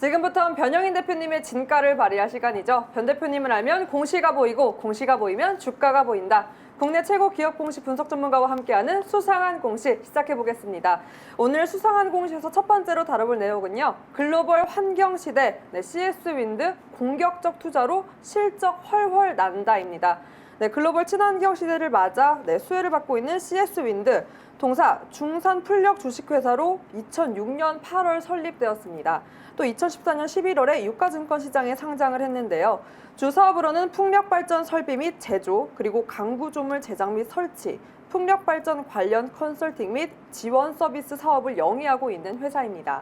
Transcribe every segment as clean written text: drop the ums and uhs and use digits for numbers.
지금부터는 변영인 대표님의 진가를 발휘할 시간이죠. 변 대표님을 알면 공시가 보이고 공시가 보이면 주가가 보인다. 국내 최고 기업 공시 분석 전문가와 함께하는 수상한 공시 시작해보겠습니다. 오늘 수상한 공시에서 첫 번째로 다뤄볼 내용은요. 글로벌 환경 시대 CS 윈드 공격적 투자로 실적 헐헐 난다입니다. 글로벌 친환경 시대를 맞아 수혜를 받고 있는 CS 윈드. 동사 중산 풀력 주식회사로 2006년 8월 설립되었습니다. 또 2014년 11월에 유가증권 시장에 상장을 했는데요. 주 사업으로는 풍력발전 설비 및 제조, 그리고 강구조물 제작 및 설치, 풍력발전 관련 컨설팅 및 지원 서비스 사업을 영위하고 있는 회사입니다.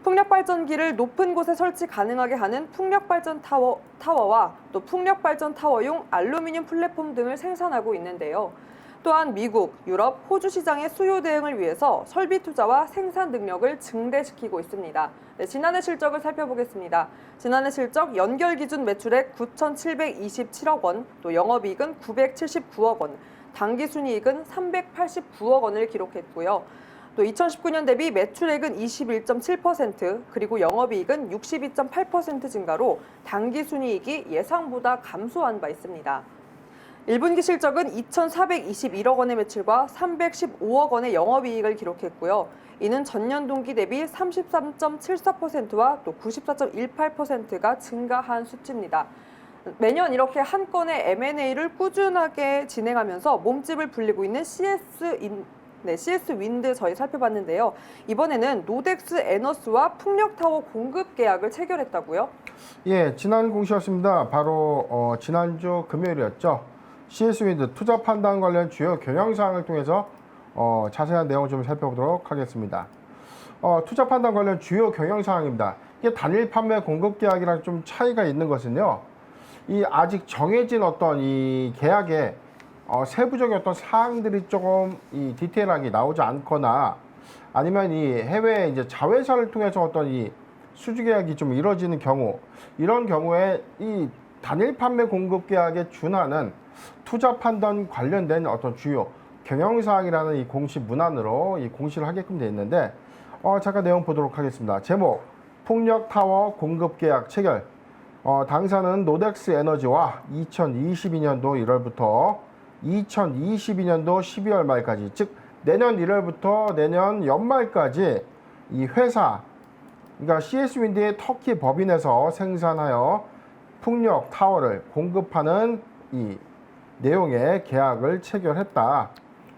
풍력발전기를 높은 곳에 설치 가능하게 하는 풍력발전 타워와 또 풍력발전 타워용 알루미늄 플랫폼 등을 생산하고 있는데요. 또한 미국, 유럽, 호주 시장의 수요 대응을 위해서 설비 투자와 생산 능력을 증대시키고 있습니다. 지난해 실적을 살펴보겠습니다. 지난해 실적 연결 기준 매출액 9,727억 원, 또 영업이익은 979억 원, 당기순이익은 389억 원을 기록했고요. 또 2019년 대비 매출액은 21.7%, 그리고 영업이익은 62.8% 증가로 당기순이익이 예상보다 감소한 바 있습니다. 1분기 실적은 2,421억 원의 매출과 315억 원의 영업이익을 기록했고요. 이는 전년 동기 대비 33.74%와 또 94.18%가 증가한 수치입니다. 매년 이렇게 한 건의 M&A를 꾸준하게 진행하면서 몸집을 불리고 있는 CS 윈드 저희 살펴봤는데요. 이번에는 노덱스 에너스와 풍력타워 공급 계약을 체결했다고요? 예, 지난 공시였습니다. 바로 지난주 금요일이었죠. CS 윈드 투자 판단 관련 주요 경영사항을 통해서 자세한 내용을 좀 살펴보도록 하겠습니다. 투자 판단 관련 주요 경영사항입니다. 이게 단일 판매 공급 계약이랑 좀 차이가 있는 것은요. 이 아직 정해진 어떤 이 계약에 세부적인 어떤 사항들이 조금 이 디테일하게 나오지 않거나 아니면 이 해외 이제 자회사를 통해서 어떤 이 수주 계약이 좀 이루어지는 경우, 이런 경우에 이 단일 판매 공급 계약에 준하는 투자 판단 관련된 어떤 주요 경영사항이라는 이 공시 문안으로 이 공시를 하게끔 되어 있는데, 잠깐 내용 보도록 하겠습니다. 제목, 풍력타워 공급계약 체결. 당사는 노덱스 에너지와 2022년도 1월부터 2022년도 12월 말까지, 즉 내년 1월부터 내년 연말까지 이 회사, 그러니까 CS 윈드의 터키 법인에서 생산하여 풍력 타워를 공급하는 이 내용의 계약을 체결했다.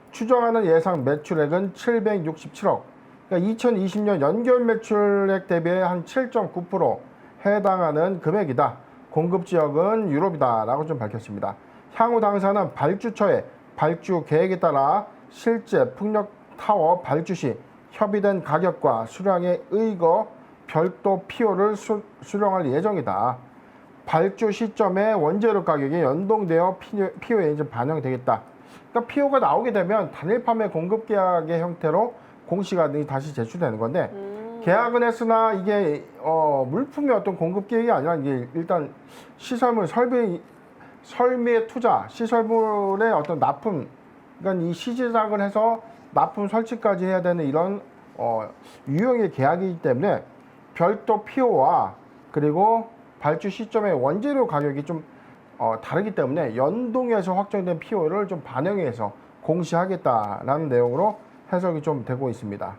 추정하는 예상 매출액은 767억. 그러니까 2020년 연결 매출액 대비해 한 7.9% 해당하는 금액이다. 공급 지역은 유럽이다. 라고 좀 밝혔습니다. 향후 당사는 발주처의 발주 계획에 따라 실제 풍력 타워 발주 시 협의된 가격과 수량에 의거 별도 PO를 수령할 예정이다. 발주 시점에 원재료 가격이 연동되어 PO에 이제 반영되겠다. 그러니까 PO가 나오게 되면 단일 판매 공급 계약의 형태로 공시가 다시 제출되는 건데, 계약은 했으나 이게 물품의 어떤 공급 계획이 아니라 이게 일단 시설물 설비의 투자, 시설물의 어떤 납품, 그러니까 이 시제작을 해서 납품 설치까지 해야 되는 이런 유형의 계약이기 때문에 별도 PO와 그리고 발주 시점의 원재료 가격이 좀 다르기 때문에 연동해서 확정된 PO를 좀 반영해서 공시하겠다라는 내용으로 해석이 좀 되고 있습니다.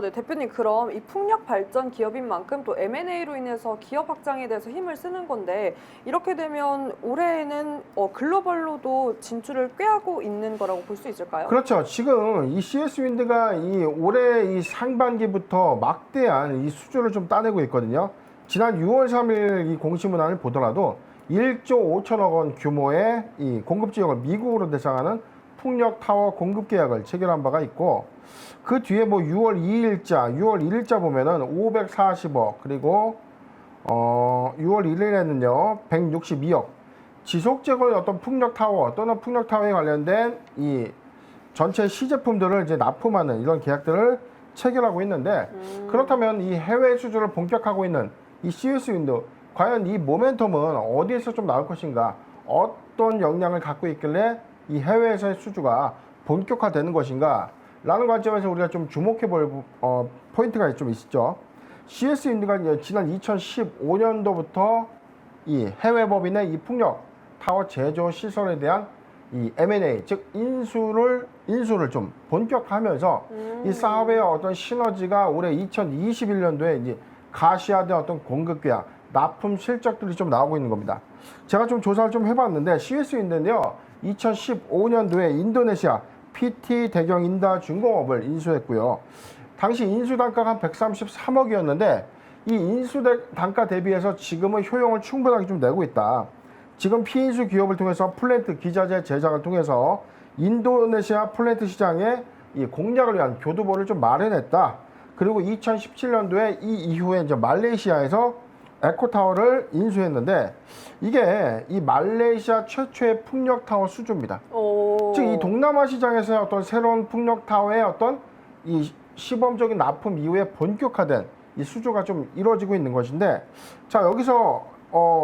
네, 대표님, 그럼 이 풍력 발전 기업인 만큼 또 M&A로 인해서 기업 확장에 대해서 힘을 쓰는 건데, 이렇게 되면 올해에는 글로벌로도 진출을 꾀하고 있는 거라고 볼 수 있을까요? 그렇죠. 지금 이 CS 윈드가 이 올해 이 상반기부터 막대한 이 수주를 좀 따내고 있거든요. 지난 6월 3일 이 공시문안을 보더라도 1조 5천억 원 규모의 이 공급 지역을 미국으로 대상하는 풍력 타워 공급 계약을 체결한 바가 있고, 그 뒤에 뭐 6월 1일자 보면은 540억, 그리고 6월 1일에는요 162억 지속적인 어떤 풍력 타워 또는 풍력 타워에 관련된 이 전체 시제품들을 이제 납품하는 이런 계약들을 체결하고 있는데, 그렇다면 이 해외 수주를 본격화하고 있는 이 CS 윈드, 과연 이 모멘텀은 어디에서 좀 나올 것인가, 어떤 역량을 갖고 있길래 이 해외에서의 수주가 본격화되는 것인가 라는 관점에서 우리가 좀 주목해 볼 포인트가 좀 있죠. CS 윈드가 이제 지난 2015년도부터 이 해외 법인의 이 풍력 타워 제조 시설에 대한 이 M&A, 즉 인수를 좀 본격화하면서 이 사업의 어떤 시너지가 올해 2021년도에 이제 가시화된 어떤 공급 계약, 납품 실적들이 좀 나오고 있는 겁니다. 제가 좀 조사를 좀 해봤는데 CS 윈드는요, 2015년도에 인도네시아 PT 대경 인다 중공업을 인수했고요. 당시 인수 단가가 한 133억이었는데 이 인수 단가 대비해서 지금은 효용을 충분하게 좀 내고 있다. 지금 피인수 기업을 통해서 플랜트 기자재 제작을 통해서 인도네시아 플랜트 시장에 이 공략을 위한 교두보를 좀 마련했다. 그리고 2017년도에 이 이후에 이제 말레이시아에서 에코타워를 인수했는데 이게 이 말레이시아 최초의 풍력타워 수주입니다. 즉 이 동남아 시장에서 어떤 새로운 풍력타워의 어떤 이 시범적인 납품 이후에 본격화된 이 수주가 좀 이루어지고 있는 것인데, 자 여기서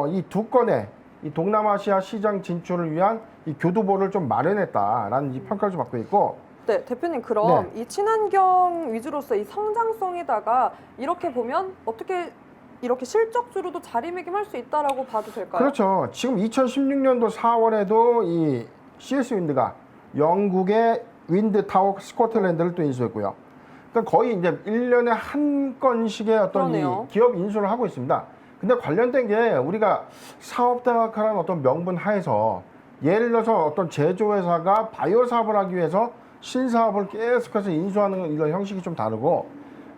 이 두 건의 이 동남아시아 시장 진출을 위한 이 교두보를 좀 마련했다라는 이 평가를 좀 받고 있고. 네, 대표님 그럼 이 친환경 위주로서 이 성장성에다가 이렇게 보면 어떻게 이렇게 실적주로도 자리매김할 수 있다라고 봐도 될까요? 그렇죠. 지금 2016년도 4월에도 이 CS 윈드가 영국의 윈드 타워 스코틀랜드를 또 인수했고요. 그러니까 거의 이제 1년에 한 건씩의 어떤 이 기업 인수를 하고 있습니다. 근데 관련된 게 우리가 사업대학이라는 어떤 명분 하에서 예를 들어서 어떤 제조회사가 바이오 사업을 하기 위해서 신사업을 계속해서 인수하는 이런 형식이 좀 다르고,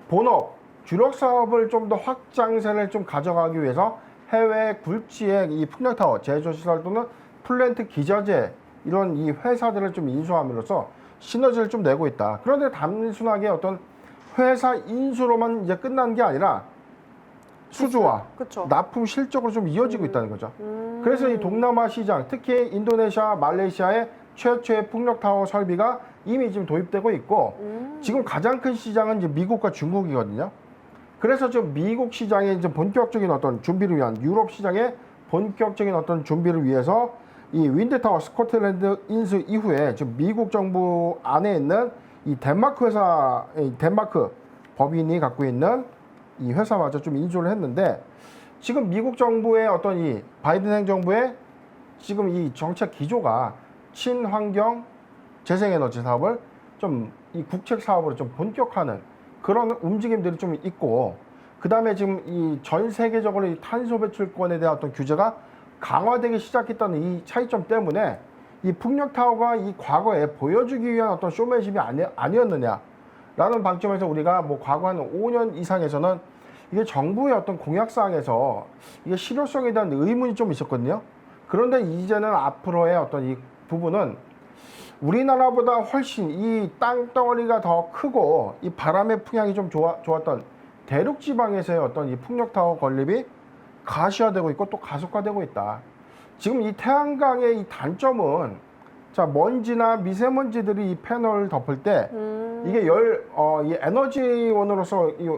본업, 주력 사업을 좀 더 확장세를 좀 가져가기 위해서 해외 굴지의 이 풍력타워 제조시설 또는 플랜트 기자재 이런 이 회사들을 좀 인수함으로써 시너지를 좀 내고 있다. 그런데 단순하게 어떤 회사 인수로만 이제 끝난 게 아니라 수주와 그쵸. 납품 실적으로 좀 이어지고 있다는 거죠. 그래서 이 동남아 시장, 특히 인도네시아, 말레이시아의 최초의 풍력타워 설비가 이미 지금 도입되고 있고, 지금 가장 큰 시장은 이제 미국과 중국이거든요. 그래서 좀 미국 시장에 이제 본격적인 어떤 준비를 위한, 유럽 시장의 본격적인 어떤 준비를 위해서 이 윈드타워 스코틀랜드 인수 이후에 지금 미국 정부 안에 있는 이 덴마크 회사, 덴마크 법인이 갖고 있는 이 회사마저 좀 인수를 했는데, 지금 미국 정부의 어떤 이 바이든 행정부의 지금 이 정책 기조가 친환경 재생에너지 사업을 좀 이 국책 사업으로 좀 본격화하는 그런 움직임들이 좀 있고, 그 다음에 지금 이 전 세계적으로 이 탄소 배출권에 대한 어떤 규제가 강화되기 시작했다는 이 차이점 때문에 이 풍력타워가 이 과거에 보여주기 위한 어떤 쇼맨십이 아니었느냐라는 방점에서 우리가 뭐 과거 한 5년 이상에서는 이게 정부의 어떤 공약사항에서 이게 실효성에 대한 의문이 좀 있었거든요. 그런데 이제는 앞으로의 어떤 이 부분은 우리나라보다 훨씬 이 땅덩어리가 더 크고 이 바람의 풍향이 좀 좋았던 대륙 지방에서의 어떤 이 풍력타워 건립이 가시화되고 있고 또 가속화되고 있다. 지금 이 태양광의 이 단점은, 자 먼지나 미세먼지들이 이 패널을 덮을 때 이게 이 에너지원으로서 이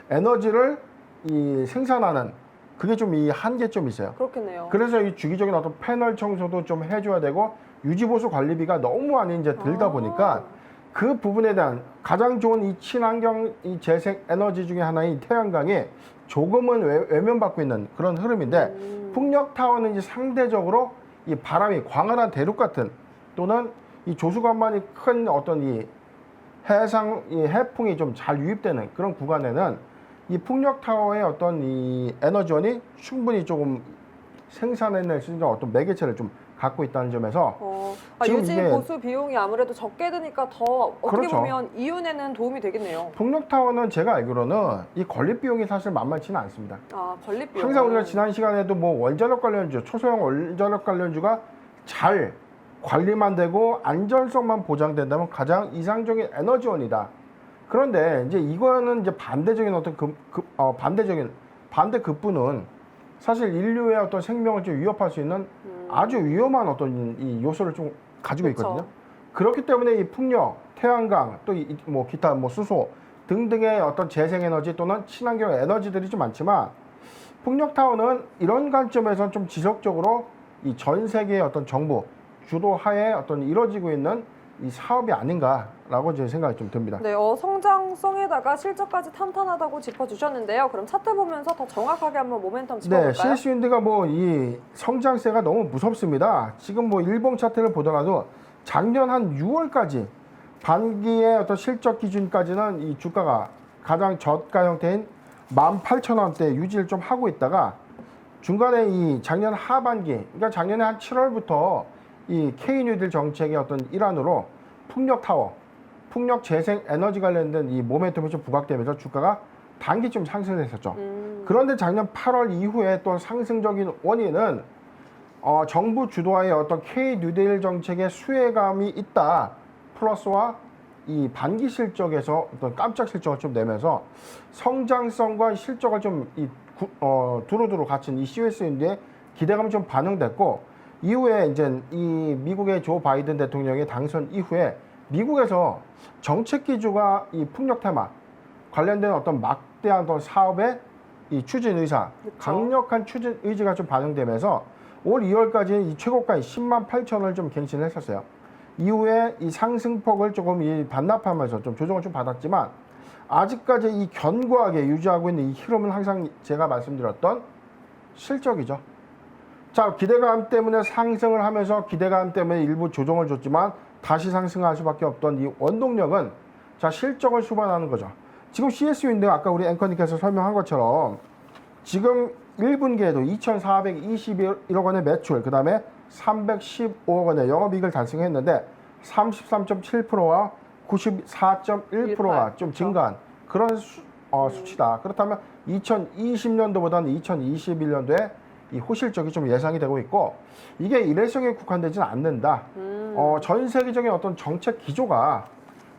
에너지를 이 생산하는 그게 좀 이 한계점이 있어요. 그렇겠네요. 그래서 이 주기적인 어떤 패널 청소도 좀 해줘야 되고 유지보수 관리비가 너무 많이 이제 들다 보니까 그 부분에 대한 가장 좋은 이 친환경 이 재생 에너지 중에 하나인 태양광이 조금은 외면받고 있는 그런 흐름인데, 풍력타워는 이제 상대적으로 이 바람이 광활한 대륙 같은 또는 이 조수관만이 큰 어떤 이 해풍이 좀 잘 유입되는 그런 구간에는 이 풍력타워의 어떤 이 에너지원이 충분히 조금 생산해낼 수 있는 어떤 매개체를 좀 갖고 있다는 점에서 지금 유지 이게 보수 비용이 아무래도 적게 드니까 더 어떻게 그렇죠. 보면 이윤에는 도움이 되겠네요. 풍력타워는 제가 알기로는 이 건립 비용이 사실 만만치는 않습니다. 건립 비용. 항상 우리가 지난 시간에도 뭐 원자력 관련주, 초소형 원자력 관련주가 잘 관리만 되고 안전성만 보장된다면 가장 이상적인 에너지원이다. 그런데 이제 이거는 이제 반대적인 어떤 반대 급부는 사실 인류의 어떤 생명을 좀 위협할 수 있는 아주 위험한 어떤 이 요소를 좀 가지고 있거든요. 그쵸. 그렇기 때문에 이 풍력, 태양광, 또 뭐 기타 뭐 수소 등등의 어떤 재생에너지 또는 친환경 에너지들이 좀 많지만, 풍력타워는 이런 관점에서 좀 지속적으로 이 전 세계의 어떤 정부 주도하에 어떤 이루어지고 있는 이 사업이 아닌가 않을까라고 제 생각이 좀 듭니다. 네, 성장성에다가 실적까지 탄탄하다고 짚어주셨는데요. 그럼 차트 보면서 더 정확하게 한번 모멘텀 짚어볼까요? 네, CS윈드가 뭐 이 성장세가 너무 무섭습니다. 지금 뭐 일봉 차트를 보더라도 작년 한 6월까지 반기의 어떤 실적 기준까지는 이 주가가 가장 저가 형태인 18,000원대 유지를 좀 하고 있다가 중간에 이 작년 하반기, 그러니까 작년에 한 7월부터 이 K뉴딜 정책의 어떤 일환으로 풍력타워, 풍력재생 에너지 관련된 이 모멘텀이 좀 부각되면서 주가가 단기 좀 상승했었죠. 그런데 작년 8월 이후에 또 상승적인 원인은 정부 주도하의 어떤 K뉴딜 정책의 수혜감이 있다. 플러스와 이 반기 실적에서 어떤 깜짝 실적을 좀 내면서 성장성과 실적을 좀 두루두루 갖춘 이 CS인데 기대감이 좀 반영됐고 이후에 이제 이 미국의 조 바이든 대통령의 당선 이후에 미국에서 정책 기조가 이 풍력 테마 관련된 어떤 막대한 어떤 사업의 이 추진 의사, 그쵸. 강력한 추진 의지가 좀 반영되면서 올 2월까지 이 최고가인 108,000원을 좀 갱신했었어요. 이후에 이 상승폭을 조금 이 반납하면서 좀 조정을 좀 받았지만 아직까지 이 견고하게 유지하고 있는 이 흐름은 항상 제가 말씀드렸던 실적이죠. 자, 기대감 때문에 상승을 하면서 기대감 때문에 일부 조정을 줬지만 다시 상승할 수밖에 없던 이 원동력은 자, 실적을 수반하는 거죠. 지금 CS윈드 아까 우리 앵커님께서 설명한 것처럼 지금 1분기에도 2,421억 원의 매출, 그 다음에 315억 원의 영업이익을 달성했는데 33.7%와 94.1%가 좀 증가한 그런 수치다. 그렇다면 2020년도보다는 2021년도에 이 호실적이 좀 예상이 되고 있고 이게 일회성에 국한되지는 않는다. 전 세계적인 어떤 정책 기조가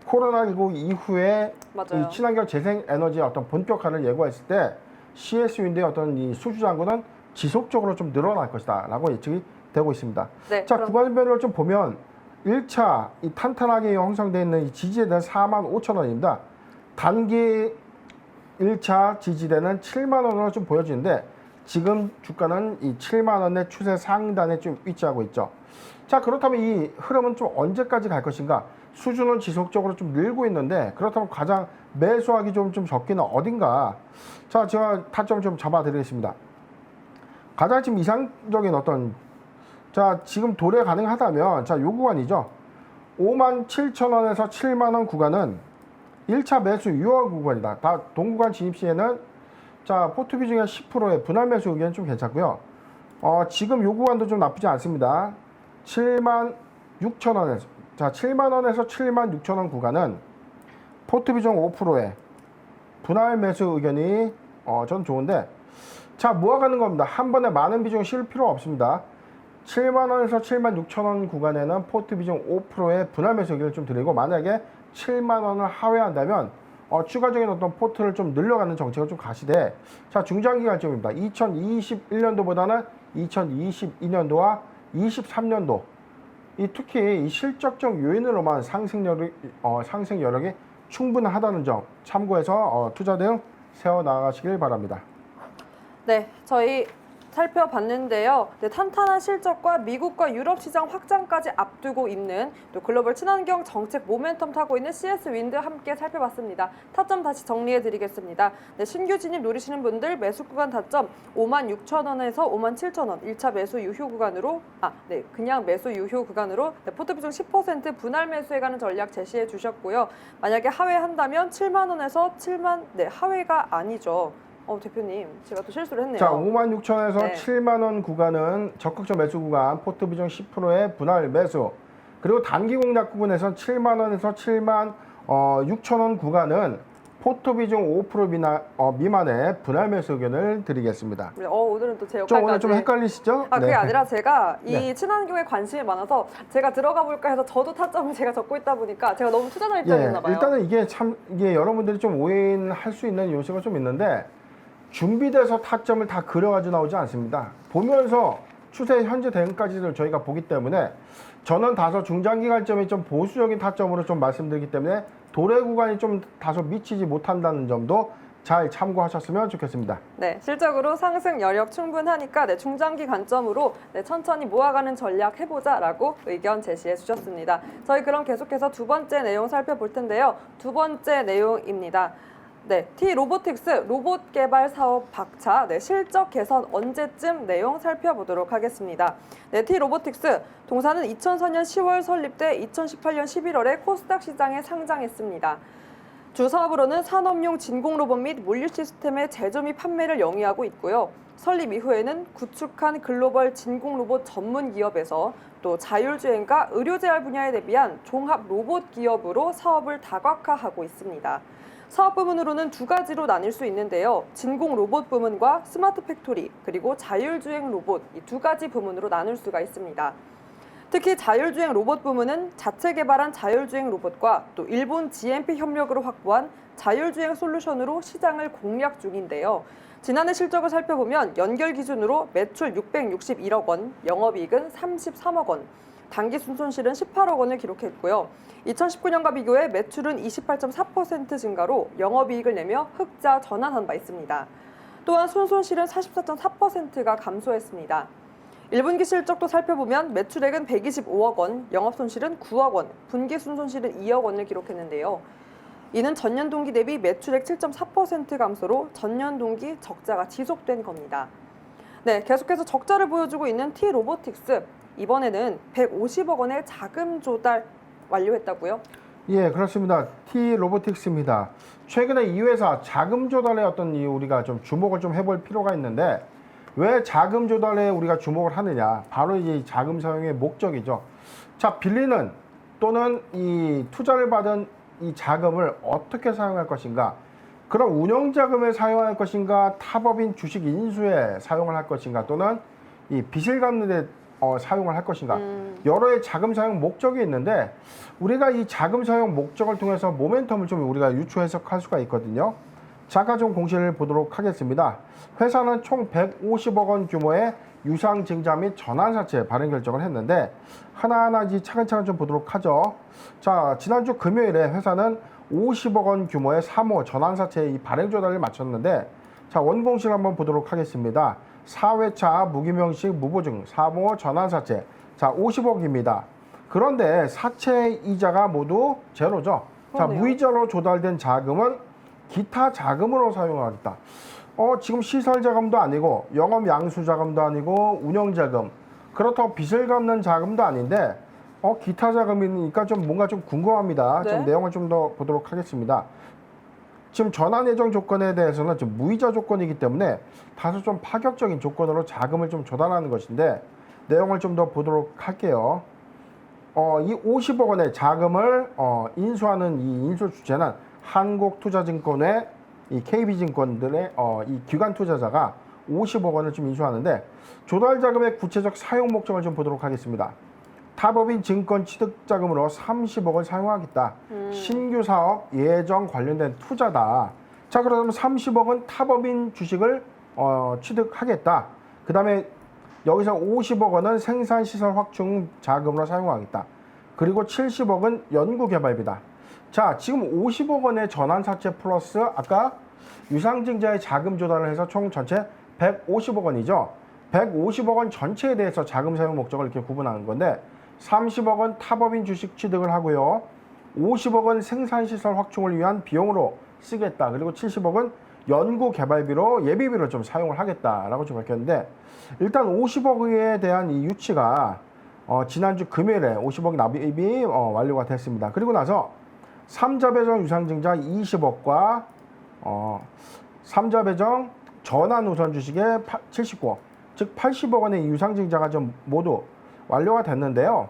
코로나19 이후에 맞아요. 이 친환경 재생 에너지의 어떤 본격화를 예고했을 때 CS윈드의 어떤 이 수주 잔고는 지속적으로 좀 늘어날 것이다라고 예측이 되고 있습니다. 네, 자, 그럼- 구간별로 좀 보면 1차 이 탄탄하게 형성되어 있는 이 지지대는 45,000원입니다. 단기 1차 지지대는 7만 원으로 좀 보여지는데 지금 주가는 이 7만 원의 추세 상단에 좀 위치하고 있죠. 자, 그렇다면 이 흐름은 좀 언제까지 갈 것인가? 수준은 지속적으로 좀 늘고 있는데 그렇다면 가장 매수하기 좀 적기는 어딘가? 자, 제가 타점 좀 잡아드리겠습니다. 가장 지금 이상적인 어떤 자, 지금 도래 가능하다면 자, 요 구간이죠. 57,000원에서 7만 원 구간은 1차 매수 유효 구간이다. 다 동구간 진입 시에는 자, 포트 비중의 10%의 분할 매수 의견 좀 괜찮고요. 지금 요 구간도 좀 나쁘지 않습니다. 76,000원에서 자, 7만 원에서 76,000원 구간은 포트 비중 5%의 분할 매수 의견이 전 좋은데 자, 모아가는 겁니다. 한 번에 많은 비중 실 필요 없습니다. 7만 원에서 7만 6천 원 구간에는 포트 비중 5%의 분할 매수 의견을 좀 드리고 만약에 7만 원을 하회한다면 추가적인 어떤 포트를 좀 늘려가는 정책을 좀 가시되 자, 중장기 관점입니다. 2021년도보다는 2022년도와 23년도 이 특히 이 실적적 요인으로만 상승 여력이 충분하다는 점 참고해서 투자 대응 세워 나가시길 바랍니다. 네, 저희 살펴봤는데요. 네, 탄탄한 실적과 미국과 유럽 시장 확장까지 앞두고 있는 또 글로벌 친환경 정책 모멘텀 타고 있는 CS윈드 함께 살펴봤습니다. 타점 다시 정리해드리겠습니다. 네, 신규 진입 노리시는 분들 매수 구간 타점 56,000원에서 57,000원 1차 매수 유효 구간으로 그냥 매수 유효 구간으로 네, 포트 비중 10% 분할 매수해가는 전략 제시해 주셨고요. 만약에 하회한다면 7만 원에서 7만 하회가 아니죠. 대표님, 제가 또 실수를 했네요. 자, 56,000원에서 네. 7만 원 구간은 적극적 매수 구간, 포트 비중 10%의 분할 매수. 그리고 단기 공략 구간에서 7만 원에서 7만 6천 원 구간은 포트 비중 5% 미만의 분할 매수 의견을 드리겠습니다. 네, 오늘은 또 제 좀 역할까지. 오늘 좀 헷갈리시죠? 그게 아니라 제가 이 네. 친환경에 관심이 많아서 제가 들어가 볼까 해서 저도 타점을 제가 적고 있다 보니까 제가 너무 투자자 입장이었나 봐요. 일단은 이게 여러분들이 좀 오해할 수 있는 요소가 좀 있는데 준비돼서 타점을 다 그려가지고 나오지 않습니다. 보면서 추세 현재 대응까지를 저희가 보기 때문에 저는 다소 중장기 관점이 좀 보수적인 타점으로 좀 말씀드리기 때문에 도래 구간이 좀 다소 미치지 못한다는 점도 잘 참고하셨으면 좋겠습니다. 네, 실적으로 상승 여력 충분하니까 중장기 관점으로 천천히 모아가는 전략 해보자라고 의견 제시해 주셨습니다. 저희 그럼 계속해서 두 번째 내용 살펴볼 텐데요. 두 번째 내용입니다. 네, T-로보틱스 로봇 개발 사업 박차, 실적 개선 언제쯤 내용 살펴보도록 하겠습니다. 네, T-로보틱스 동사는 2004년 10월 설립돼 2018년 11월에 코스닥 시장에 상장했습니다. 주 사업으로는 산업용 진공 로봇 및 물류 시스템의 제조 및 판매를 영위하고 있고요. 설립 이후에는 구축한 글로벌 진공 로봇 전문 기업에서 또 자율주행과 의료재활 분야에 대비한 종합 로봇 기업으로 사업을 다각화하고 있습니다. 사업 부문으로는 두 가지로 나뉠 수 있는데요. 진공 로봇 부문과 스마트 팩토리, 그리고 자율주행 로봇 이 두 가지 부문으로 나눌 수가 있습니다. 특히 자율주행 로봇 부문은 자체 개발한 자율주행 로봇과 또 일본 GMP 협력으로 확보한 자율주행 솔루션으로 시장을 공략 중인데요. 지난해 실적을 살펴보면 연결 기준으로 매출 661억 원, 영업이익은 33억 원, 당기 순손실은 18억 원을 기록했고요. 2019년과 비교해 매출은 28.4% 증가로 영업이익을 내며 흑자 전환한 바 있습니다. 또한 순손실은 44.4%가 감소했습니다. 1분기 실적도 살펴보면 매출액은 125억 원, 영업손실은 9억 원, 분기 순손실은 2억 원을 기록했는데요. 이는 전년 동기 대비 매출액 7.4% 감소로 전년 동기 적자가 지속된 겁니다. 네, 계속해서 적자를 보여주고 있는 T-로보틱스, 이번에는 150억 원의 자금 조달 완료했다고요? 예, 그렇습니다. T-로보틱스입니다. 최근에 이 회사 자금 조달에 우리가 좀 주목을 좀 해볼 필요가 있는데, 왜 자금 조달에 우리가 주목을 하느냐? 바로 이제 자금 사용의 목적이죠. 자, 빌리는 또는 이 투자를 받은 이 자금을 어떻게 사용할 것인가? 그럼 운영 자금에 사용할 것인가? 타법인 주식 인수에 사용을 할 것인가? 또는 이 빚을 갚는 데 사용을 할 것인가? 여러의 자금 사용 목적이 있는데, 우리가 이 자금 사용 목적을 통해서 모멘텀을 좀 우리가 유추 해석할 수가 있거든요. 잠깐 좀 공시를 보도록 하겠습니다. 회사는 총 150억 원 규모의 유상증자 및 전환사채 발행 결정을 했는데, 하나하나 이제 차근차근 좀 보도록 하죠. 자, 지난주 금요일에 회사는 50억 원 규모의 3호 전환사채 이 발행 조달을 마쳤는데, 자, 원공시를 한번 보도록 하겠습니다. 4회차 무기명식 무보증 3호 전환사채, 자, 50억입니다. 그런데 사채 이자가 모두 제로죠. 자, 그러네요. 무이자로 조달된 자금은 기타 자금으로 사용하겠다. 지금 시설 자금도 아니고 영업 양수 자금도 아니고 운영 자금, 그렇다고 빚을 갚는 자금도 아닌데 기타 자금이니까 좀 뭔가 좀 궁금합니다. 네. 좀 내용을 좀 더 보도록 하겠습니다. 지금 전환 예정 조건에 대해서는 지금 무이자 조건이기 때문에 다소 좀 파격적인 조건으로 자금을 좀 조달하는 것인데, 내용을 좀 더 보도록 할게요. 이 50억 원의 자금을 인수하는 이 인수 주체는 한국투자증권의 이 KB증권들의 이 기관 투자자가 50억 원을 좀 인수하는데, 조달 자금의 구체적 사용 목적을 좀 보도록 하겠습니다. 타법인 증권 취득 자금으로 30억을 사용하겠다. 신규 사업 예정 관련된 투자다. 자, 그러면 30억은 타법인 주식을 취득하겠다. 그 다음에 여기서 50억 원은 생산시설 확충 자금으로 사용하겠다. 그리고 70억은 연구개발비다. 자, 지금 50억 원의 전환사채 플러스 아까 유상증자의 자금 조달을 해서 총 전체 150억 원이죠. 150억 원 전체에 대해서 자금 사용 목적을 이렇게 구분하는 건데, 30억 원 타법인 주식 취득을 하고요. 50억 원 생산시설 확충을 위한 비용으로 쓰겠다. 그리고 70억은 연구개발비로 예비비로 좀 사용을 하겠다라고 좀 밝혔는데, 일단 50억에 대한 이 유치가 지난주 금요일에 50억 납입이 완료가 됐습니다. 그리고 나서 3자 배정 유상증자 20억과 3자 배정 전환 우선 주식의 79억, 즉 80억 원의 유상증자가 좀 모두 완료가 됐는데요.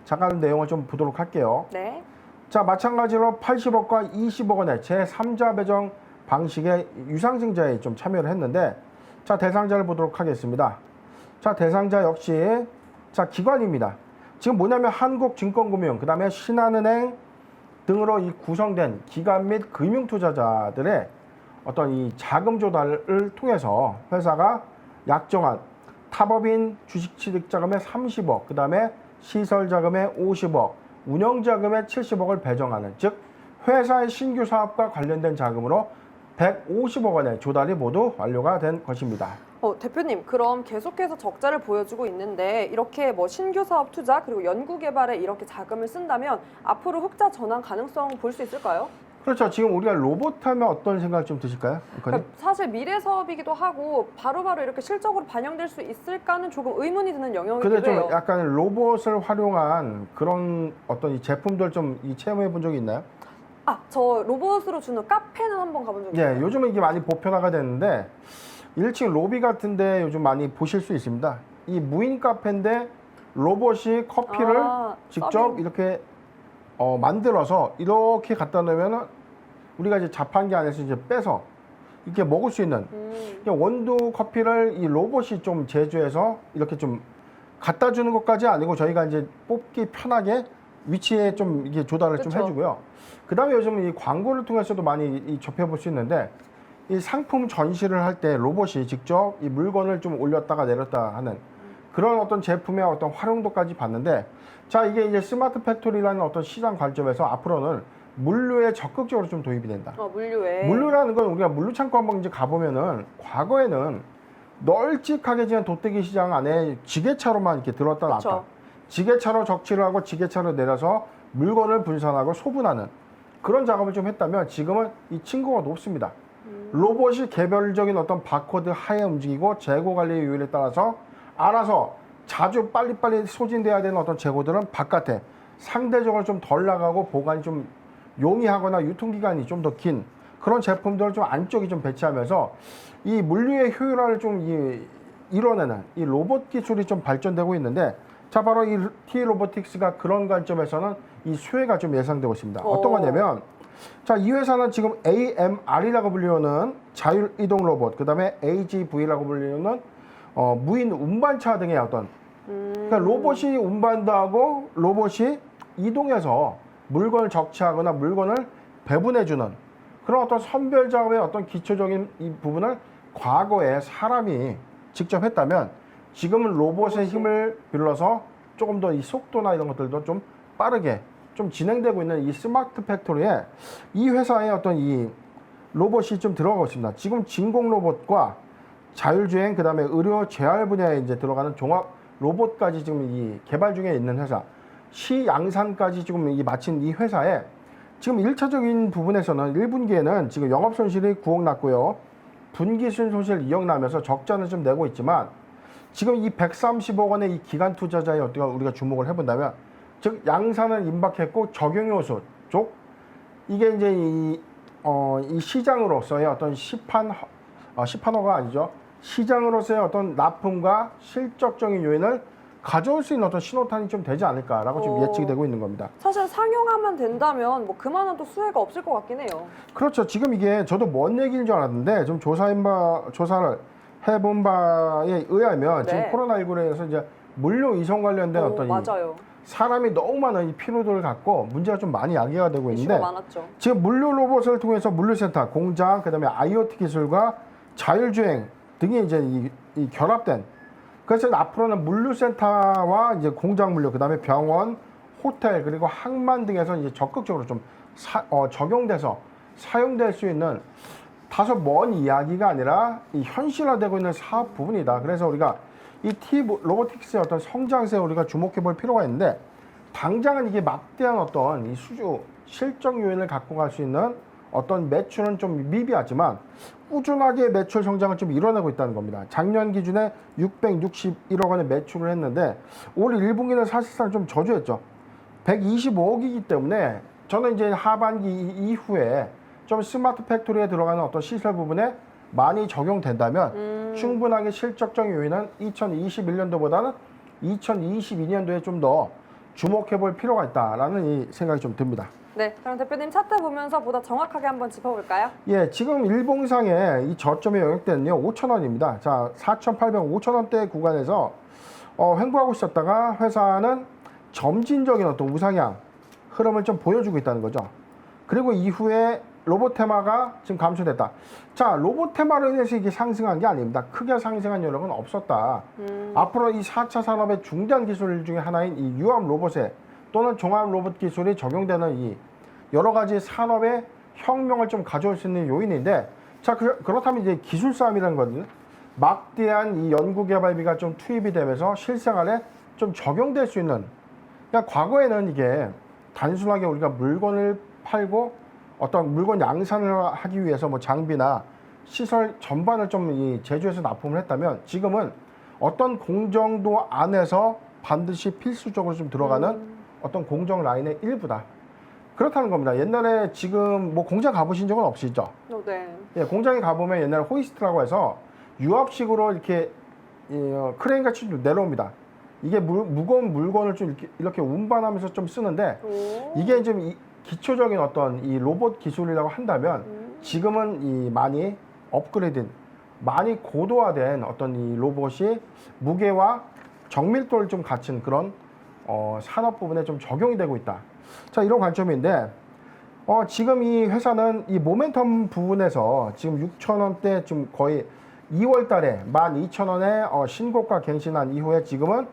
잠깐 내용을 좀 보도록 할게요. 네. 자, 마찬가지로 80억과 20억 원의 제3자 배정 방식의 유상증자에 좀 참여를 했는데, 자, 대상자를 보도록 하겠습니다. 자, 대상자 역시 자, 기관입니다. 지금 뭐냐면 한국증권금융, 그 다음에 신한은행 등으로 이 구성된 기관 및 금융투자자들의 어떤 이 자금 조달을 통해서 회사가 약정한 타법인 주식 취득 자금의 30억, 그 다음에 시설 자금의 50억, 운영 자금의 70억을 배정하는, 즉 회사의 신규 사업과 관련된 자금으로 150억 원의 조달이 모두 완료가 된 것입니다. 대표님, 그럼 계속해서 적자를 보여주고 있는데 이렇게 뭐 신규 사업 투자 그리고 연구 개발에 이렇게 자금을 쓴다면 앞으로 흑자 전환 가능성 볼 수 있을까요? 그렇죠. 지금 우리가 로봇 하면 어떤 생각 좀 드실까요? 사실 미래 사업이기도 하고 바로바로 이렇게 실적으로 반영될 수 있을까는 조금 의문이 드는 영역이기도 근데 좀 해요. 약간 로봇을 활용한 그런 어떤 이 제품들 좀 체험해 본 적이 있나요? 저 로봇으로 주는 카페는 한번 가본 적이 있어요. 예, 요즘은 이게 많이 보편화가 됐는데 1층 로비 같은데 요즘 많이 보실 수 있습니다. 이 무인 카페인데 로봇이 커피를 직접 서빙. 이렇게 만들어서 이렇게 갖다 놓으면 우리가 이제 자판기 안에서 이제 빼서 이렇게 먹을 수 있는 원두 커피를 이 로봇이 좀 제조해서 이렇게 좀 갖다 주는 것까지 아니고 저희가 이제 뽑기 편하게 위치에 좀 이게 조달을 그쵸. 좀 해주고요. 그 다음에 요즘 이 광고를 통해서도 많이 접해볼 수 있는데 이 상품 전시를 할 때 로봇이 직접 이 물건을 좀 올렸다가 내렸다 하는 그런 어떤 제품의 어떤 활용도까지 봤는데 자, 이게 이제 스마트 팩토리라는 어떤 시장 관점에서 앞으로는 물류에 적극적으로 좀 도입이 된다. 물류에. 물류라는 건 우리가 물류창고 한번 이제 가보면은 과거에는 널찍하게 지은 돗대기 시장 안에 지게차로만 이렇게 들었다 놨다. 그쵸. 지게차로 적치를 하고 지게차로 내려서 물건을 분산하고 소분하는 그런 작업을 좀 했다면 지금은 이 층고가 높습니다. 로봇이 개별적인 어떤 바코드 하에 움직이고 재고 관리 요일에 따라서 알아서 자주 빨리빨리 소진돼야 되는 어떤 재고들은 바깥에 상대적으로 좀 덜 나가고 보관이 좀 용이하거나 유통기간이 좀 더 긴 그런 제품들을 좀 안쪽에 좀 배치하면서 이 물류의 효율화를 좀 이뤄내는 이 로봇 기술이 좀 발전되고 있는데 자, 바로 이 T-로보틱스가 그런 관점에서는 이 수혜가 좀 예상되고 있습니다. 어떤 거냐면 자, 이 회사는 지금 AMR이라고 불리는 자율 이동 로봇, 그 다음에 AGV라고 불리는 무인 운반차 등의 어떤 그러니까 로봇이 운반도 하고 로봇이 이동해서 물건을 적치하거나 물건을 배분해주는 그런 어떤 선별 작업의 어떤 기초적인 이 부분을 과거에 사람이 직접 했다면 지금은 로봇의 힘을 빌려서 조금 더 이 속도나 이런 것들도 좀 빠르게 좀 진행되고 있는 이 스마트 팩토리에 이 회사의 어떤 이 로봇이 좀 들어가고 있습니다. 지금 진공 로봇과 자율주행 그다음에 의료 재활 분야에 이제 들어가는 종합 로봇까지 지금 이 개발 중에 있는 회사 시양산까지 지금 이 마친 이 회사에 지금 1차적인 부분에서는 1분기에는 지금 영업 손실이 9억 났고요. 분기 순손실 2억 나면서 적자는 좀 내고 있지만 지금 이 130억 원의 이 기간 투자자에 어떻게 우리가 주목을 해본다면 즉 양산은 임박했고 적용요소 쪽 이게 이제 이 시장으로서의 어떤 시판허가 아니죠. 시장으로서의 어떤 납품과 실적적인 요인을 가져올 수 있는 어떤 신호탄이 좀 되지 않을까라고 좀 예측이 되고 있는 겁니다. 사실 상용하면 된다면 뭐 그만한 또 수혜가 없을 것 같긴 해요. 그렇죠. 지금 이게 저도 먼 얘기인 줄 알았는데 좀 조사를 해본 바에 의하면 네. 지금 코로나19로 해서 이제 물류 이송 관련된 어떤 맞아요. 사람이 너무 많은 이 피로도를 갖고 문제가 좀 많이 야기가 되고 이슈가 있는데 많았죠. 지금 물류 로봇을 통해서 물류센터, 공장, 그다음에 IoT 기술과 자율주행 등이 이제 이 결합된 그래서 앞으로는 물류센터와 이제 공장 물류, 그다음에 병원, 호텔 그리고 항만 등에서 이제 적극적으로 좀 적용돼서 사용될 수 있는 다소 먼 이야기가 아니라 이 현실화되고 있는 사업 부분이다. 그래서 우리가 이 T-로보틱스의 어떤 성장세에 우리가 주목해 볼 필요가 있는데 당장은 이게 막대한 어떤 이 실적 요인을 갖고 갈 수 있는 어떤 매출은 좀 미비하지만 꾸준하게 매출 성장을 좀 이뤄내고 있다는 겁니다. 작년 기준에 661억 원의 매출을 했는데 올 1분기는 사실상 좀 저조했죠. 125억이기 때문에 저는 이제 하반기 이후에 좀 스마트 팩토리에 들어가는 어떤 시설 부분에 많이 적용된다면 충분하게 실적적 요인은 2021년도보다는 2022년도에 좀 더 주목해 볼 필요가 있다라는 이 생각이 좀 듭니다. 네, 그럼 대표님 차트 보면서 보다 정확하게 한번 짚어볼까요? 예, 지금 일봉상의 이 저점의 영역대는요 5,000원입니다. 자, 4,800원, 5,000원대 구간에서 횡보하고 있었다가 회사는 점진적인 어떤 우상향 흐름을 좀 보여주고 있다는 거죠. 그리고 이후에 로봇 테마가 지금 감소됐다. 자, 로봇 테마로 인해서 이게 상승한 게 아닙니다. 크게 상승한 여력은 없었다. 앞으로 이 4차 산업의 중대한 기술 중에 하나인 이 유압 로봇에 또는 종합 로봇 기술이 적용되는 이 여러 가지 산업의 혁명을 좀 가져올 수 있는 요인인데 자, 그렇다면 이제 기술 싸움이라는 건 막대한 이 연구 개발비가 좀 투입이 되면서 실생활에 좀 적용될 수 있는, 그러니까 과거에는 이게 단순하게 우리가 물건을 팔고 어떤 물건 양산을 하기 위해서 뭐 장비나 시설 전반을 좀 이 제조해서 납품을 했다면, 지금은 어떤 공정도 안에서 반드시 필수적으로 좀 들어가는 어떤 공정 라인의 일부다. 그렇다는 겁니다. 옛날에 지금 뭐 공장 가보신 적은 없으시죠? 네. 예, 공장에 가보면 옛날에 호이스트라고 해서 유압식으로 이렇게 크레인 같이 내려옵니다. 이게 무거운 물건을 좀 이렇게 운반하면서 좀 쓰는데, 이게 좀 기초적인 어떤 이 로봇 기술이라고 한다면, 지금은 이 많이 업그레이드된, 많이 고도화된 어떤 이 로봇이 무게와 정밀도를 좀 갖춘 그런 산업 부분에 좀 적용이 되고 있다. 자, 이런 관점인데, 지금 이 회사는 이 모멘텀 부분에서 지금 6,000원대 좀 거의 2월 달에 12,000원에 신고가 갱신한 이후에 지금은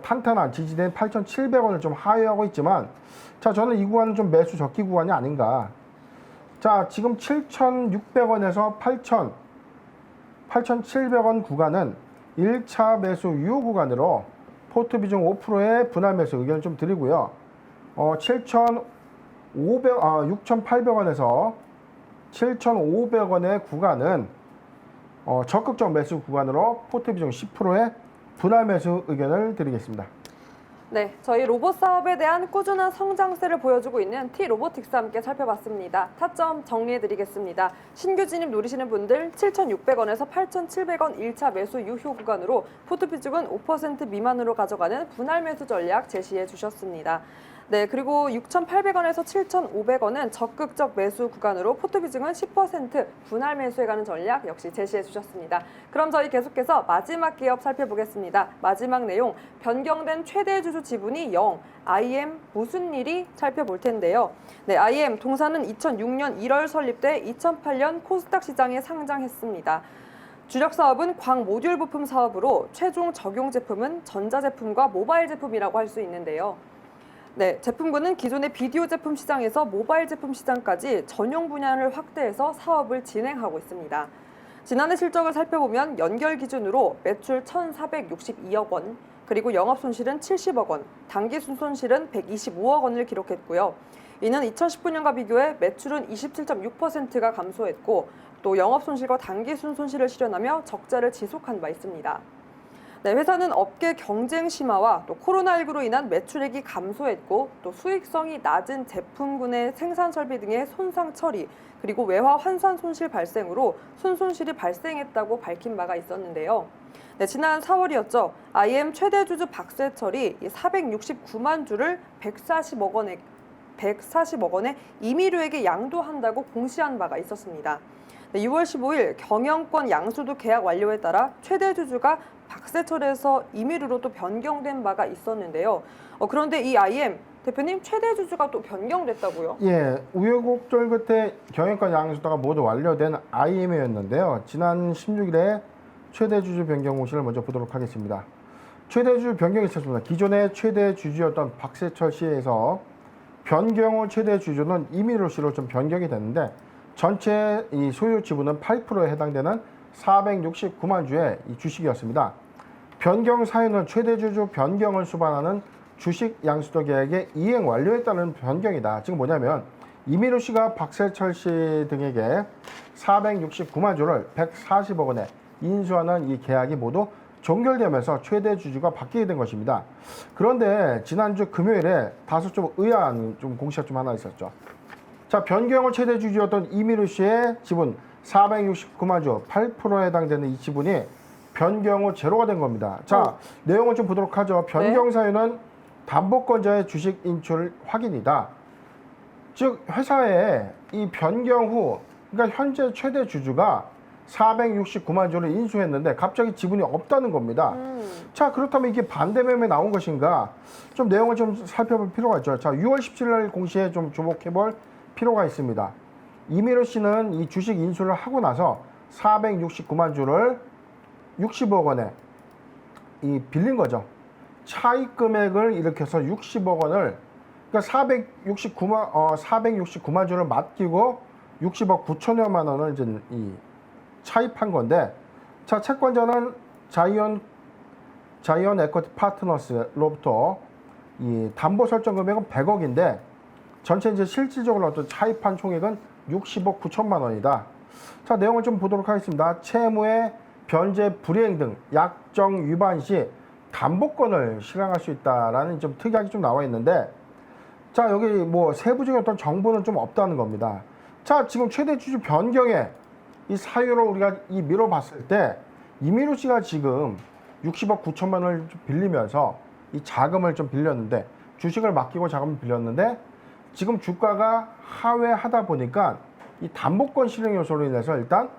탄탄한 지지된 8,700원을 좀 하회하고 있지만, 자, 저는 이 구간은 좀 매수 적기 구간이 아닌가. 자, 지금 7,600원에서 8,700원 구간은 1차 매수 유효 구간으로 포트 비중 5%의 분할 매수 의견을 좀 드리고요. 6,800원에서 7,500원의 구간은 적극적 매수 구간으로 포트 비중 10%의 분할 매수 의견을 드리겠습니다. 네, 저희 로봇 사업에 대한 꾸준한 성장세를 보여주고 있는 T-로보틱스 함께 살펴봤습니다. 타점 정리해드리겠습니다. 신규 진입 노리시는 분들 7,600원에서 8,700원 1차 매수 유효 구간으로 포트 비중은 5% 미만으로 가져가는 분할 매수 전략 제시해 주셨습니다. 네, 그리고 6,800원에서 7,500원은 적극적 매수 구간으로 포트 비중은 10% 분할 매수해가는 전략 역시 제시해 주셨습니다. 그럼 저희 계속해서 마지막 기업 살펴보겠습니다. 마지막 내용, 변경된 최대 주주 지분이 0, IM 무슨 일이 살펴볼 텐데요. 네, IM 동사는 2006년 1월 설립돼 2008년 코스닥 시장에 상장했습니다. 주력 사업은 광 모듈 부품 사업으로 최종 적용 제품은 전자제품과 모바일 제품이라고 할 수 있는데요. 네, 제품군은 기존의 비디오 제품 시장에서 모바일 제품 시장까지 전용 분야를 확대해서 사업을 진행하고 있습니다. 지난해 실적을 살펴보면 연결 기준으로 매출 1,462억 원, 그리고 영업 손실은 70억 원, 당기 순손실은 125억 원을 기록했고요. 이는 2019년과 비교해 매출은 27.6%가 감소했고, 또 영업 손실과 당기 순손실을 실현하며 적자를 지속한 바 있습니다. 네, 회사는 업계 경쟁 심화와 또 코로나19로 인한 매출액이 감소했고, 또 수익성이 낮은 제품군의 생산 설비 등의 손상 처리, 그리고 외화 환산 손실 발생으로 순손실이 발생했다고 밝힌 바가 있었는데요. 네, 지난 4월이었죠. IM 최대 주주 박세철이 469만 주를 140억 원의 임의료에게 양도한다고 공시한 바가 있었습니다. 네, 6월 15일 경영권 양수도 계약 완료에 따라 최대 주주가 박세철에서 임의료로 또 변경된 바가 있었는데요. 그런데 이 IM 대표님 최대 주주가 또 변경됐다고요? 예, 우여곡절 끝에 경영권 양수도가 모두 완료된 IM이었는데요. 지난 16일에 최대 주주 변경 공시를 먼저 보도록 하겠습니다. 최대 주주 변경이 있었습니다. 기존의 최대 주주였던 박세철 씨에서 변경 후 최대 주주는 임의료 씨로 좀 변경이 됐는데, 전체 이 소유 지분은 8%에 해당되는 469만 주의 이 주식이었습니다. 변경 사유는 최대 주주 변경을 수반하는 주식 양수도 계약의 이행 완료에 따른 변경이다. 지금 뭐냐면 이민우 씨가 박세철 씨 등에게 469만 주를 140억 원에 인수하는 이 계약이 모두 종결되면서 최대 주주가 바뀌게 된 것입니다. 그런데 지난주 금요일에 다소 좀 의아한 좀 공시가 좀 하나 있었죠. 자, 변경을 최대 주주였던 이민우 씨의 지분 469만 주 8%에 해당되는 이 지분이 변경 후 제로가 된 겁니다. 자, 내용을 좀 보도록 하죠. 변경 사유는 담보권자의 주식 인출 확인이다. 즉 회사에 이 변경 후, 그러니까 현재 최대 주주가 469만 주를 인수했는데 갑자기 지분이 없다는 겁니다. 자, 그렇다면 이게 반대 매매 나온 것인가? 좀 내용을 좀 살펴볼 필요가 있죠. 자, 6월 17일 날 공시에 좀 주목해 볼 필요가 있습니다. 이민호 씨는 이 주식 인수를 하고 나서 469만 주를 60억 원에 이 빌린 거죠. 차익 금액을 일으켜서 60억 원을, 그러니까 469만 주를 맡기고 60억 9천여만 원을 이제 이 차입한 건데, 자, 채권자는 자이언 에쿼티 파트너스로부터 이 담보 설정 금액은 100억인데 전체 이제 실질적으로 어떤 차입한 총액은 60억 9천만 원이다. 자, 내용을 좀 보도록 하겠습니다. 채무의 변제 불이행 등 약정 위반 시 담보권을 실행할 수 있다라는 좀 특약이 좀 나와 있는데, 자, 여기 뭐 세부적인 어떤 정보는 좀 없다는 겁니다. 자, 지금 최대 주주 변경에 이 사유를 우리가 이 미뤄봤을 때 이민우 씨가 지금 60억 9천만 원을 좀 빌리면서 이 자금을 좀 빌렸는데, 주식을 맡기고 자금을 빌렸는데 지금 주가가 하회하다 보니까 이 담보권 실행 요소로 인해서 일단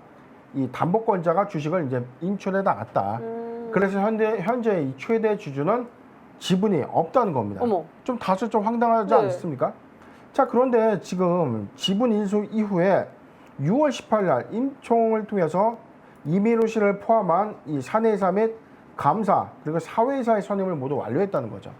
이 담보권자가 주식을 이제 인출해 나갔다. 그래서 현재 이 최대 주주는 지분이 없다는 겁니다. 어머. 좀 다소 좀 황당하지 네. 않습니까? 자, 그런데 지금 지분 인수 이후에 6월 18일 날 임총을 통해서 이민우 씨를 포함한 이 사내이사 및 감사 그리고 사회이사의 선임을 모두 완료했다는 거죠.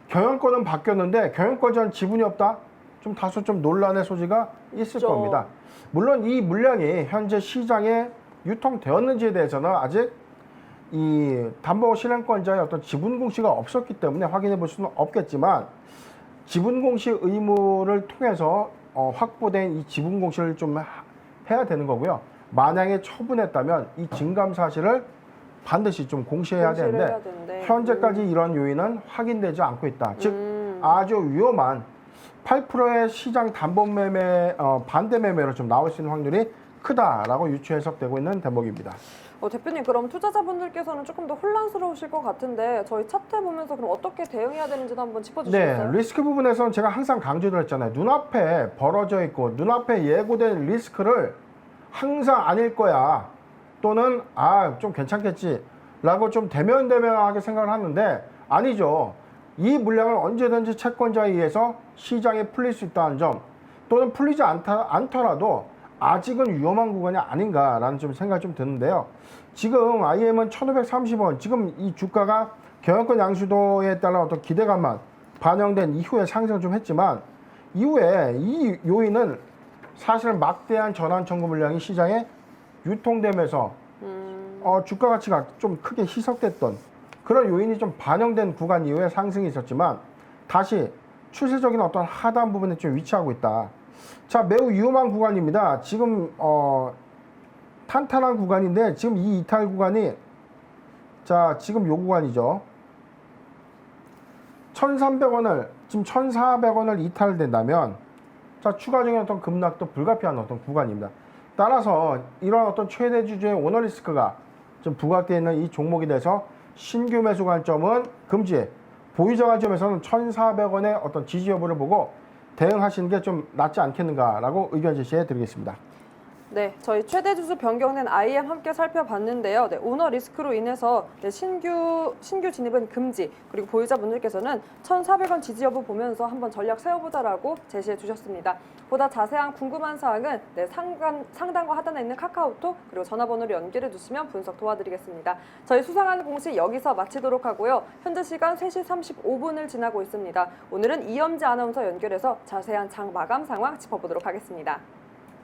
경영권은 바뀌었는데 경영권자는 지분이 없다? 좀 다소 좀 논란의 소지가 있을 있죠. 겁니다. 물론 이 물량이 현재 시장에 유통되었는지에 대해서는 아직 이 담보 실행권자의 어떤 지분 공시가 없었기 때문에 확인해 볼 수는 없겠지만, 지분 공시 의무를 통해서 확보된 이 지분 공시를 좀 해야 되는 거고요. 만약에 처분했다면 이 증감 사실을 반드시 좀 공시해야 공시를 되는데 해야 되는데. 현재까지 이런 요인은 확인되지 않고 있다. 즉 아주 위험한 8%의 시장 담보 매매 반대 매매로 좀 나올 수 있는 확률이 크다라고 유추 해석되고 있는 대목입니다. 대표님, 그럼 투자자분들께서는 조금 더 혼란스러우실 것 같은데 저희 차트 보면서 그럼 어떻게 대응해야 되는지도 한번 네, 짚어주시겠어요? 리스크 부분에서는 제가 항상 강조드렸잖아요. 눈앞에 벌어져 있고 눈앞에 예고된 리스크를 항상 아닐 거야, 또는 좀 괜찮겠지 라고 좀 대면대면하게 생각을 하는데, 아니죠. 이 물량을 언제든지 채권자에 의해서 시장에 풀릴 수 있다는 점, 또는 풀리지 않더라도 아직은 위험한 구간이 아닌가라는 좀 생각이 좀 드는데요. 지금 IM은 1,530원, 지금 이 주가가 경영권 양수도에 따른 어떤 기대감만 반영된 이후에 상승을 좀 했지만, 이후에 이 요인은 사실 막대한 전환 청구 물량이 시장에 유통되면서 주가 가치가 좀 크게 희석됐던 그런 요인이 좀 반영된 구간 이후에 상승이 있었지만, 다시 추세적인 어떤 하단 부분에 좀 위치하고 있다. 자, 매우 위험한 구간입니다. 지금 탄탄한 구간인데 지금 이 이탈 구간이, 자, 지금 요 구간이죠. 1,300원을 지금 1,400원을 이탈된다면, 자, 추가적인 어떤 급락도 불가피한 어떤 구간입니다. 따라서 이런 어떤 최대 주주의 오너 리스크가 좀 부각되어 있는 이 종목이 돼서 신규 매수 관점은 금지, 보유자 관점에서는 1,400원의 어떤 지지 여부를 보고 대응하시는 게 좀 낫지 않겠는가라고 의견 제시해 드리겠습니다. 네, 저희 최대 주주 변경된 IM 함께 살펴봤는데요. 네, 오너 리스크로 인해서 신규 진입은 금지, 그리고 보유자분들께서는 1,400원 지지 여부 보면서 한번 전략 세워보자라고 제시해 주셨습니다. 보다 자세한 궁금한 사항은 상단과 하단에 있는 카카오톡 그리고 전화번호로 연결해 주시면 분석 도와드리겠습니다. 저희 수상하는 공시 여기서 마치도록 하고요. 현재 시간 3시 35분을 지나고 있습니다. 오늘은 이염지 아나운서 연결해서 자세한 장 마감 상황 짚어보도록 하겠습니다.